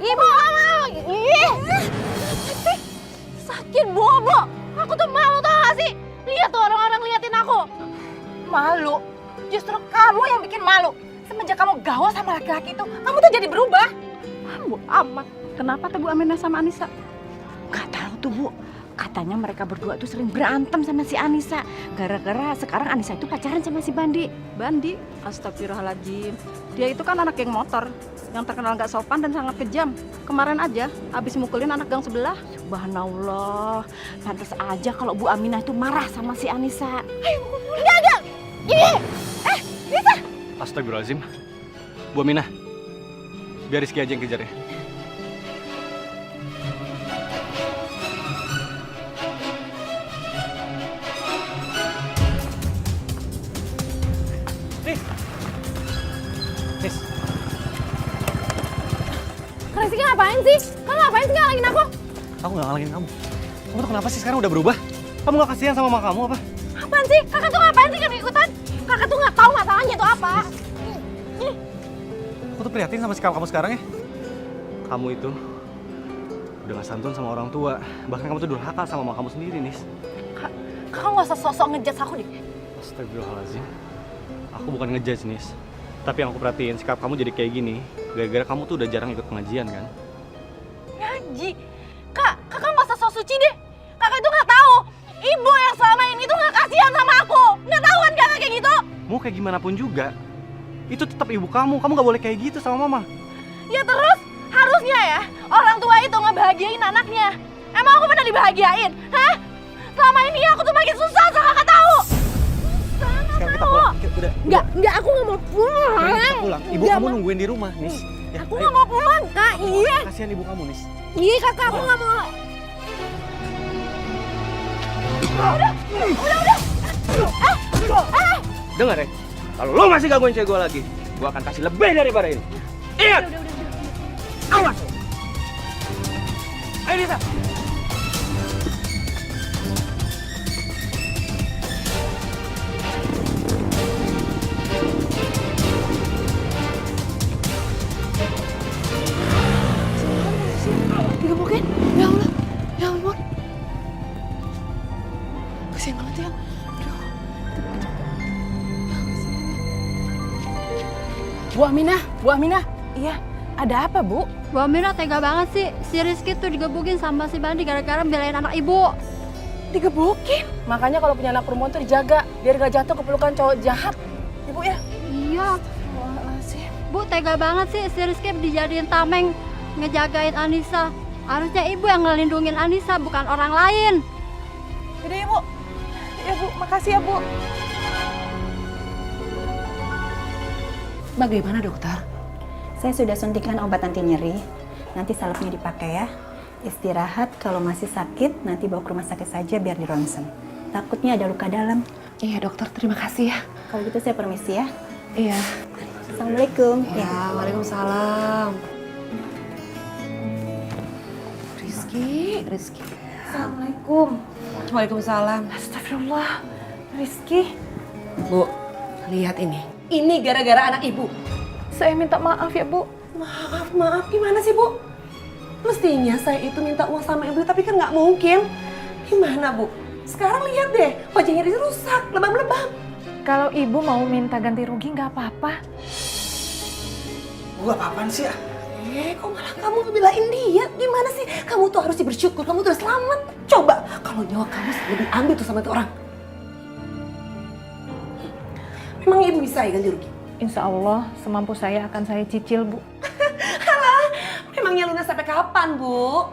Ibu nggak mau. Ih, sakit bobo. Aku tuh malu tau gak sih? Lihat tuh orang-orang liatin aku. Malu? Justru kamu yang bikin malu. Semenjak kamu gaul sama laki-laki itu, kamu tuh jadi berubah. Bu amat. Kenapa tuh Bu Aminah sama Anissa? Gak tahu tuh Bu. Katanya mereka berdua tuh sering berantem sama si Anissa. Gara-gara sekarang Anissa itu pacaran sama si Bandi. Bandi? Astagfirullahaladzim. Dia itu kan anak geng motor yang terkenal gak sopan dan sangat kejam. Kemarin aja habis mukulin anak gang sebelah. Subhanallah. Pantas aja kalau Bu Aminah itu marah sama si Anissa. Gagal! Ini! Bisa! Astagfirullahaladzim. Bu Aminah, biar Rizky aja yang kejar ya. Nis. Rizky ngapain sih? Kamu ngapain sih ngalangin aku? Aku gak ngalangin kamu. Kamu tuh kenapa sih sekarang udah berubah? Kamu gak kasihan sama mama kamu apa? Apaan sih? Kakak tuh ngapain sih kan ikutan? Kakak tuh nggak tahu masalahnya itu apa. Aku tuh prihatin sama sikap kamu sekarang ya. Kamu itu udah gak santun sama orang tua. Bahkan kamu tuh durhaka sama mama kamu sendiri, Nis. Kakak nggak usah sosok ngejudge aku deh. Astagfirullahaladzim. Aku bukan ngejudge, Nis. Tapi yang aku perhatiin sikap kamu jadi kayak gini gara-gara kamu tuh udah jarang ikut pengajian kan? Ngaji? Kakak nggak usah sok suci deh. Kakak itu nggak tahu. Ibu yang selama ini tuh nggak kasihan sama aku. Nggak tahu kan kakak kayak gitu? Mau kayak gimana pun juga, itu tetap ibu kamu. Kamu gak boleh kayak gitu sama mama. Ya terus harusnya ya orang tua itu ngebahagiain anaknya. Emang aku pernah dibahagiain? Hah? Selama ini aku tuh makin susah asal kakak tahu. Sekarang kita pulang. Udah. Enggak, aku nggak mau pulang. Mari kita pulang. Ibu Nggak kamu mau. nungguin di rumah, Nis. Ya, Aku nggak mau pulang, Kak. Iya. Kasihan ibu kamu, Nis. Iya, kakak aku nggak mau. Udah. Dengar ya, kalau lo masih gangguin cewek gue lagi, gue akan kasih lebih daripada ini. Ingat! Awas! Ayo Nisa! Digebukin? Ya Allah, ya ampun. Kasihan banget ya. Bu Aminah. Iya, ada apa Bu? Bu Aminah tega banget sih, si Rizky tuh digebukin sama si Bandi gara-gara belain anak ibu. Digebukin? Makanya kalau punya anak perempuan tuh dijaga, biar gak jatuh ke pelukan cowok jahat. Ibu ya? Iya, Astagfirullahaladzim. Bu tega banget sih si Rizky dijadiin tameng ngejagain Anissa. Harusnya ibu yang ngelindungin Anissa, bukan orang lain. Yaudah ya Bu. Ya Bu, makasih ya Bu. Bagaimana dokter? Saya sudah suntikan obat anti nyeri. Nanti salepnya dipakai ya. Istirahat, kalau masih sakit nanti bawa ke rumah sakit saja biar di ronsen. Takutnya ada luka dalam. Iya dokter, terima kasih ya. Kalau gitu saya permisi ya. Iya. Assalamualaikum. Ya, waalaikumsalam. Rizky. Assalamualaikum. Waalaikumsalam. Astagfirullah. Rizky. Bu, lihat ini. Ini gara-gara anak ibu. Saya minta maaf ya Bu. Maaf, gimana sih Bu? Mestinya saya itu minta uang sama ibu, tapi kan nggak mungkin. Gimana Bu? Sekarang lihat deh, wajahnya Rizky rusak, lebam-lebam. Kalau Ibu mau minta ganti rugi nggak apa-apa. Gue apaan sih ya? Kok malah kamu ngebelain dia? Gimana sih? Kamu tuh harus bersyukur, kamu tuh udah selamat. Coba, kalau nyawa kamu lebih ambil tuh sama itu orang. Memang ibu bisa ya ganti rugi? Insya Allah semampu saya akan saya cicil Bu. Memangnya lunas sampai kapan, Bu?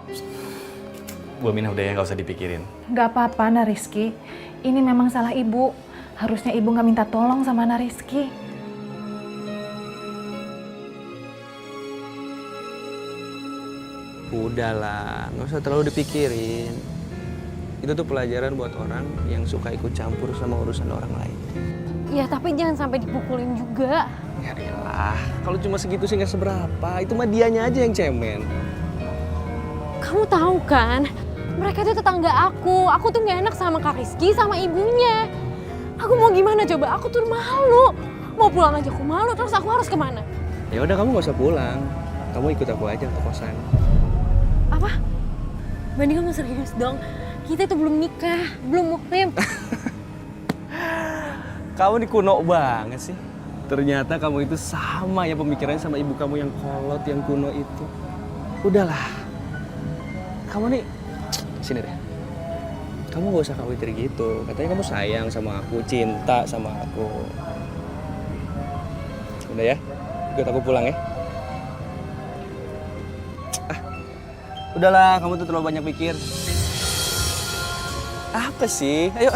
Bu Aminah udah ya, gak usah dipikirin. Nggak apa-apa Nah Rizky. Ini memang salah Ibu. Harusnya Ibu nggak minta tolong sama Nah Rizky. Udahlah, nggak usah terlalu dipikirin. Itu tuh pelajaran buat orang yang suka ikut campur sama urusan orang lain. Ya tapi jangan sampai dipukulin juga. Ya elah, kalau cuma segitu sih nggak seberapa. Itu mah dianya aja yang cemen. Kamu tahu kan, mereka itu tetangga aku. Aku tuh gak enak sama Kak Rizky sama ibunya. Aku mau gimana coba? Aku tuh malu. Mau pulang aja aku malu, terus aku harus kemana? Ya udah kamu nggak usah pulang. kamu ikut aku aja ke kosan. Apa? Bani kamu serius dong? Kita itu belum nikah, belum muhrim. Kamu nih kuno banget sih. Ternyata kamu itu sama ya pemikirannya sama ibu kamu yang kolot, yang kuno itu. Udahlah. Kamu nih, sini deh. Kamu gak usah khawatir gitu. Katanya kamu sayang sama aku, cinta sama aku. Udah ya, ikut aku pulang ya. Udahlah, kamu tuh terlalu banyak pikir. Apa sih? Ayo,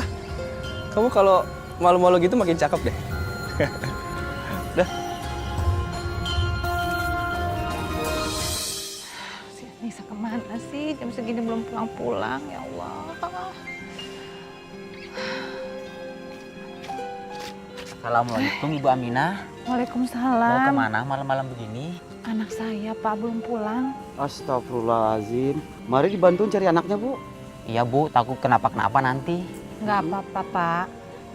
kamu kalau malu-malu gitu makin cakep deh. Udah. Si Nisa kemana sih? Jam segini belum pulang-pulang, ya Allah. Assalamualaikum Ibu Aminah. Mau Waalaikumsalam. kemana malam-malam begini? Anak saya, Pak, belum pulang. Astagfirullahaladzim. Mari dibantuin cari anaknya, Bu. Iya Bu, takut kenapa-kenapa nanti. Nggak apa-apa, Pak.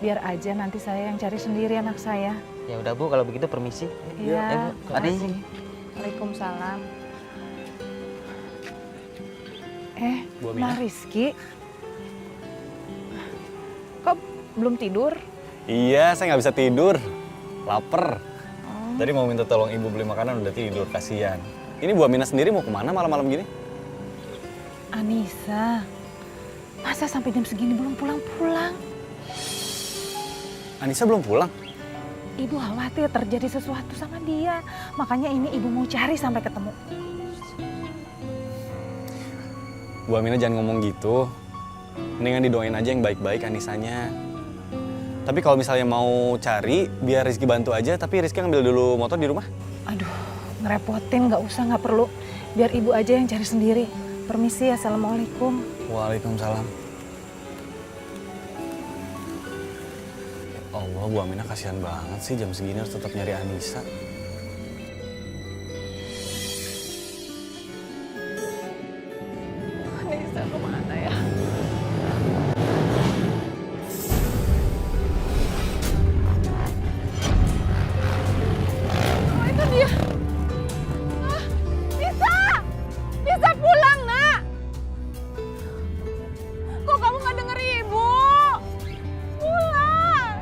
Biar aja nanti saya yang cari sendiri anak saya. Ya udah Bu, kalau begitu permisi. Iya. Bu. Adi. Waalaikumsalam. Bu Aminah. Nah Rizky. Kok belum tidur? Iya, saya nggak bisa tidur. Laper. Tadi mau minta tolong ibu beli makanan udah tidur, kasihan. Ini Bu Aminah sendiri mau kemana malam-malam gini? Anissa. Masa sampai jam segini belum pulang-pulang? Anissa belum pulang? Ibu khawatir terjadi sesuatu sama dia. Makanya ini ibu mau cari sampai ketemu. Bu Aminah jangan ngomong gitu. Mendingan didoain aja yang baik-baik Anissanya. Tapi kalau misalnya mau cari, biar Rizky bantu aja. Tapi Rizky ngambil dulu motor di rumah. Aduh, ngerepotin, nggak usah, nggak perlu. Biar ibu aja yang cari sendiri. Permisi, assalamualaikum. Waalaikumsalam. Ya Allah, Bu Aminah kasihan banget sih jam segini harus tetap nyari Anissa. Anissa kemana ya? Oh, itu dia. Ah, Nisa! Nisa pulang, Nak! Kok kamu nggak denger ibu? Pulang!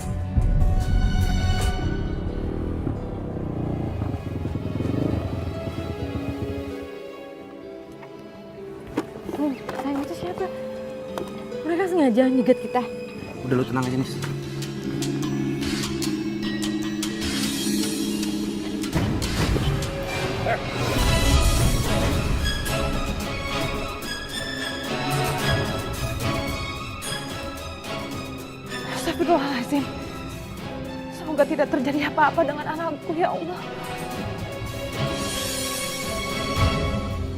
Sayang, itu siapa? Mereka sengaja nyegat kita. Udah lu tenang aja, Nis. Astagfirullahaladzim. Semoga tidak terjadi apa-apa dengan anakku, ya Allah.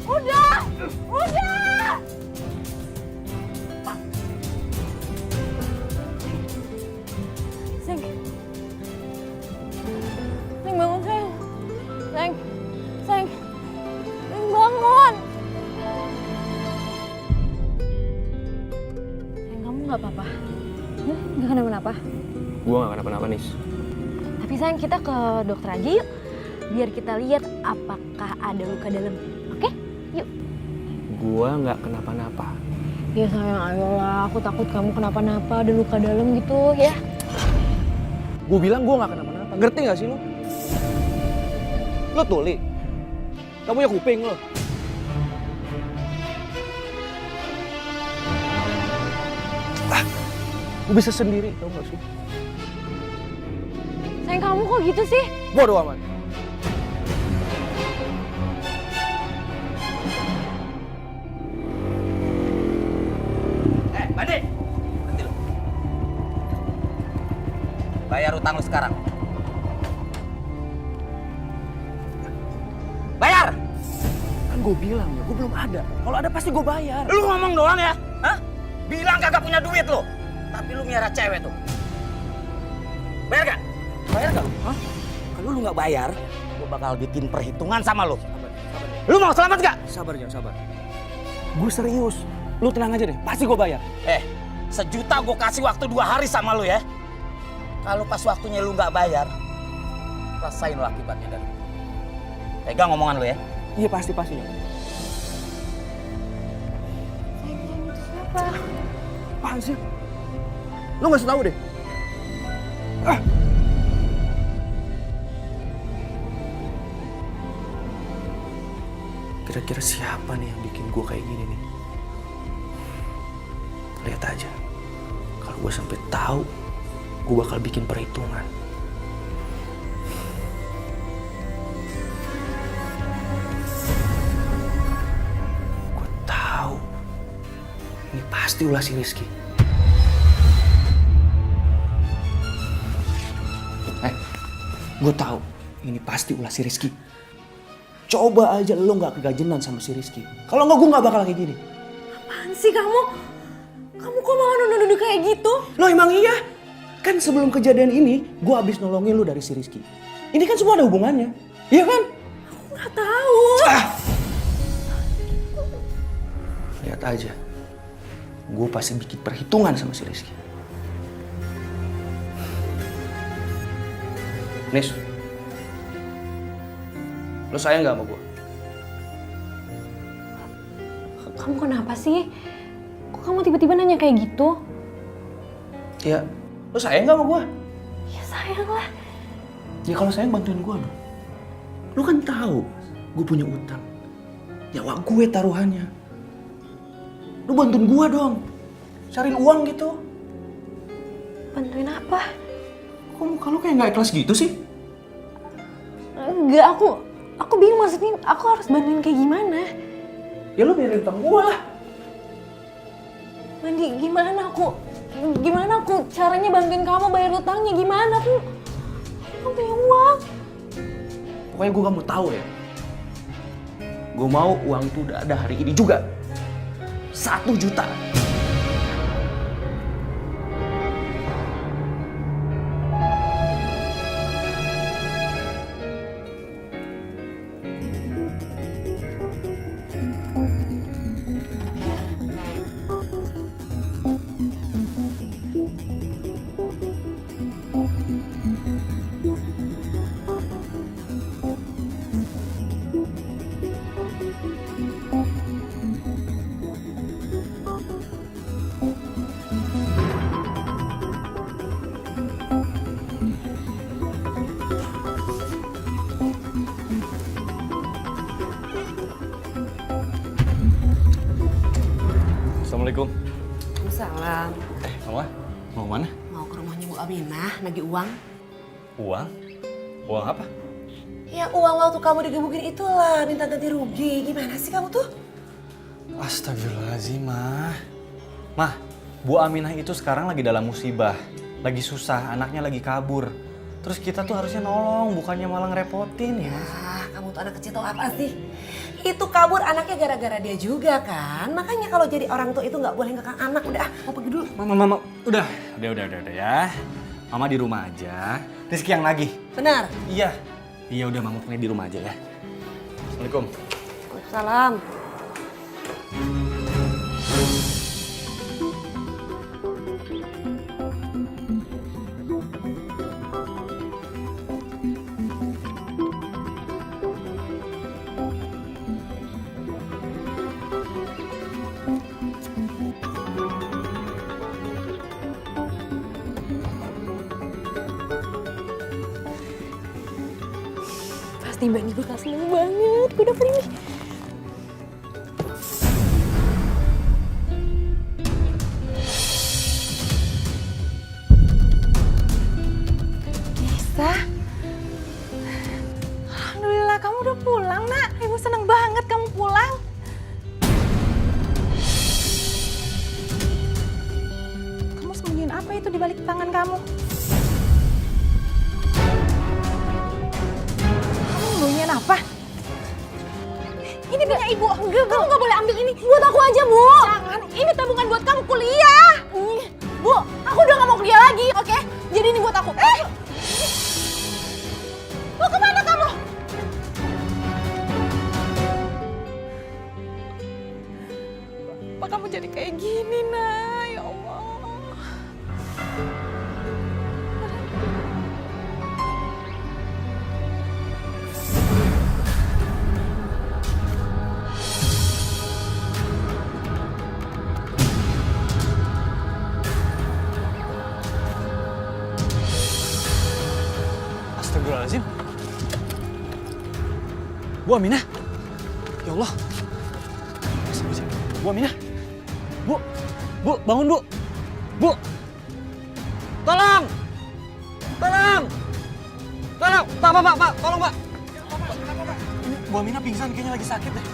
Udah! Udah! Sayang. Sayang, bangun, sayang. Sayang. Sayang. Sayang, bangun. Sayang, kamu nggak apa-apa? Nggak kenapa-napa? Gua gak kenapa-napa, Nis. Tapi sayang, kita ke dokter aja yuk. Biar kita lihat apakah ada luka dalam. Oke? Yuk. Gua gak kenapa-napa. Ya sayang, ayolah. Aku takut kamu kenapa-napa, ada luka dalam gitu ya. Gue bilang gue gak kenapa-napa. Ngerti gak sih lo? Lo tuli. Kamu punya kuping lo. Gue bisa sendiri, tau gak sih? Sayang, kamu kok gitu sih? Bodoh amat. Bandi! Berhenti lu. Bayar utang lu sekarang. Bayar! Kan gue bilang ya, gue belum ada. Kalau ada pasti gue bayar. Lu ngomong doang ya? Hah? Bilang kagak punya duit lu. Tapi lu miara cewek tuh. Bayar gak? Bayar gak? Hah? Kalau lu gak bayar, gue bakal bikin perhitungan sama lu. Lu mau selamat gak? Sabar ya, sabar. Gue serius. Lu tenang aja deh, pasti gue bayar. Sejuta gue kasih waktu 2 hari sama lu ya. Kalau pas waktunya lu gak bayar, rasain lo akibatnya dari. Pegang omongan lu ya. Iya pasti. Siapa? Apaan sih? Lu nggak usah tahu deh. Ah. Kira-kira siapa nih yang bikin gue kayak gini nih? Lihat aja. Kalau gue sampai tahu, gue bakal bikin perhitungan. Gue tahu. Ini pasti ulah si Rizky. Gue tahu ini pasti ulah si Rizky. Coba aja lo nggak kegajenan sama si Rizky. Kalau nggak, gue nggak bakal kayak gini. Apaan sih kamu? Kamu kok malah nuduh-nuduh kayak gitu? Lo emang iya? Kan sebelum kejadian ini, gue abis nolongin lo dari si Rizky. Ini kan semua ada hubungannya. Iya kan? Aku nggak tahu. Lihat aja. Gue pasti bikin perhitungan sama si Rizky. Nis, lo sayang gak sama gue? Kamu kenapa sih? Kok kamu tiba-tiba nanya kayak gitu? Ya, lo sayang gak sama gue? Ya sayang lah. Ya kalau sayang bantuin gue dong. Lo kan tahu gue punya utang. Nyawa gue taruhannya. Lo bantuin gue dong. Cariin uang gitu. Bantuin apa? Kok muka lo kayak gak ikhlas gitu sih? Enggak, aku bingung maksudnya aku harus bantuin kayak gimana? Ya lo biarin utang gue lah. Mandi, gimana aku caranya bantuin kamu bayar utangnya? Gimana aku punya uang. Pokoknya gue gak mau tahu ya. Gue mau uang itu udah ada hari ini juga. 1 juta. Assalamualaikum. Waalaikumsalam. Mama, mau kemana? Mau ke rumahnya Bu Aminah, nagih uang. Uang? Uang apa? Ya uang waktu kamu digebukin itulah, minta ganti rugi. Gimana sih kamu tuh? Astagfirullahaladzim, Mah. Mah, Bu Aminah itu sekarang lagi dalam musibah. Lagi susah, anaknya lagi kabur. Terus kita tuh harusnya nolong, bukannya malah ngerepotin ya. Ah, kamu tuh anak kecil tau apa sih? Itu kabur anaknya gara-gara dia juga kan. Makanya kalau jadi orang tua itu nggak boleh ngekang anak. Udah, mau pergi dulu. Mama, udah ya. Mama di rumah aja. Rizky yang nagih. Benar. Iya. Iya udah Mama punya di rumah aja ya. Assalamualaikum. Waalaikumsalam. Pasti Mbak Nih bakal seneng banget. Gue dapet ini. Nisa, alhamdulillah kamu udah pulang, Nak. Ibu seneng banget kamu pulang. Kamu sembunyiin apa itu di balik tangan kamu? Kamu sembunyiin apa? Ini punya ibu. Enggak, kamu nggak boleh ambil ini. Buat aku aja, Bu. Jangan, ini tabungan buat kamu kuliah. Bu, aku udah nggak mau kuliah lagi, oke? Jadi ini buat aku. Mau kemana kamu? Kenapa kamu jadi kayak gini, Nak? Ya Allah. Bu Aminah. Ya Allah. Bu Aminah. Bu, bangun Bu. Bu. Tolong. Tolong. Tolong. Pak, tolong Pak. Ini Bu Aminah pingsan kayaknya lagi sakit deh.